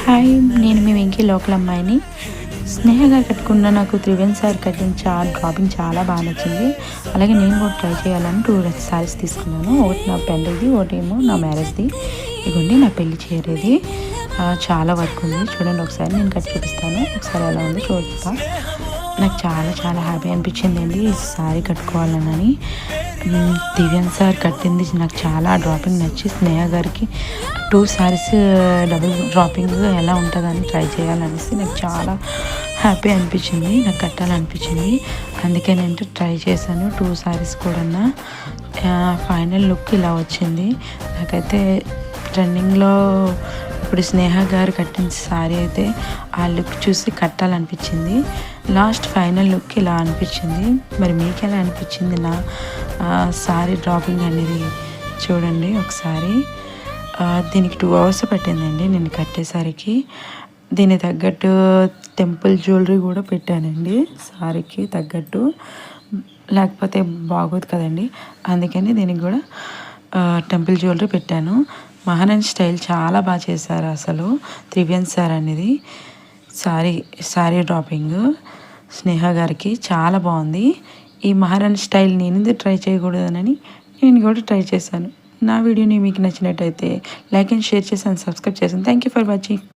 Hi, నేను మీ Venky local అమ్మాయిని. స్నేహ గారు కట్టుకున్న నాకు త్రివేణి సారీ కటింగ్ డ్రాపింగ్ చాలా బాగా నచ్చింది. అలాగే నేను కూడా ట్రై చేయాలని 2 సారీస్ తీసుకున్నాను. ఒకటి నా పెళ్ళిది, ఒకటేమో నా మ్యారేజ్ది. ఇదిగోండి నా పెళ్లి చీరది. చాలా వర్క్ ఉంది, చూడండి. ఒకసారి నేను కట్టి చూపిస్తాను. ఒకసారి ఎలా ఉంది చూద్దాం. నాకు చాలా చాలా హ్యాపీ అనిపించిందండి ఈ సారీ కట్టుకోవాలని. దివ్యన్ సార్ కట్టింది నాకు చాలా డ్రాపింగ్ నచ్చి స్నేహ గారికి 2 సారీస్ డబుల్ డ్రాపింగ్ ఎలా ఉంటుందని ట్రై చేయాలనేసి నాకు చాలా హ్యాపీ అనిపించింది, నాకు కట్టాలనిపించింది. అందుకే నేను ట్రై చేశాను 2 సారీస్ కూడా. ఫైనల్ లుక్ ఇలా వచ్చింది. నాకైతే ట్రెండింగ్లో ఇప్పుడు స్నేహ గారు కట్టిన సారీ అయితే ఆ లుక్ చూసి కట్టాలనిపించింది. లాస్ట్ ఫైనల్ లుక్ ఇలా అనిపించింది. మరి మీకు ఎలా అనిపించింది నా సారీ డ్రాపింగ్ అనేది చూడండి ఒకసారి. దీనికి 2 అవర్స్ పట్టిందండి నేను కట్టేసరికి. దీనికి తగ్గట్టు టెంపుల్ జ్యువెలరీ కూడా పెట్టానండి సారీకి తగ్గట్టు, లేకపోతే బాగోదు కదండి. అందుకని దీనికి కూడా టెంపుల్ జ్యువెలరీ పెట్టాను. మహారాణి స్టైల్ చాలా బాగా చేశారు అసలు త్రివేణి సార్ అనేది. సారీ డ్రాపింగ్ స్నేహ గారికి చాలా బాగుంది. ఈ మహారాణి స్టైల్ నేను ఎందుకు ట్రై చేయకూడదనని నేను కూడా ట్రై చేశాను. నా వీడియోని మీకు నచ్చినట్టయితే లైక్ అండ్ షేర్ చేసి సబ్స్క్రైబ్ చేశాను. Thank you for watching.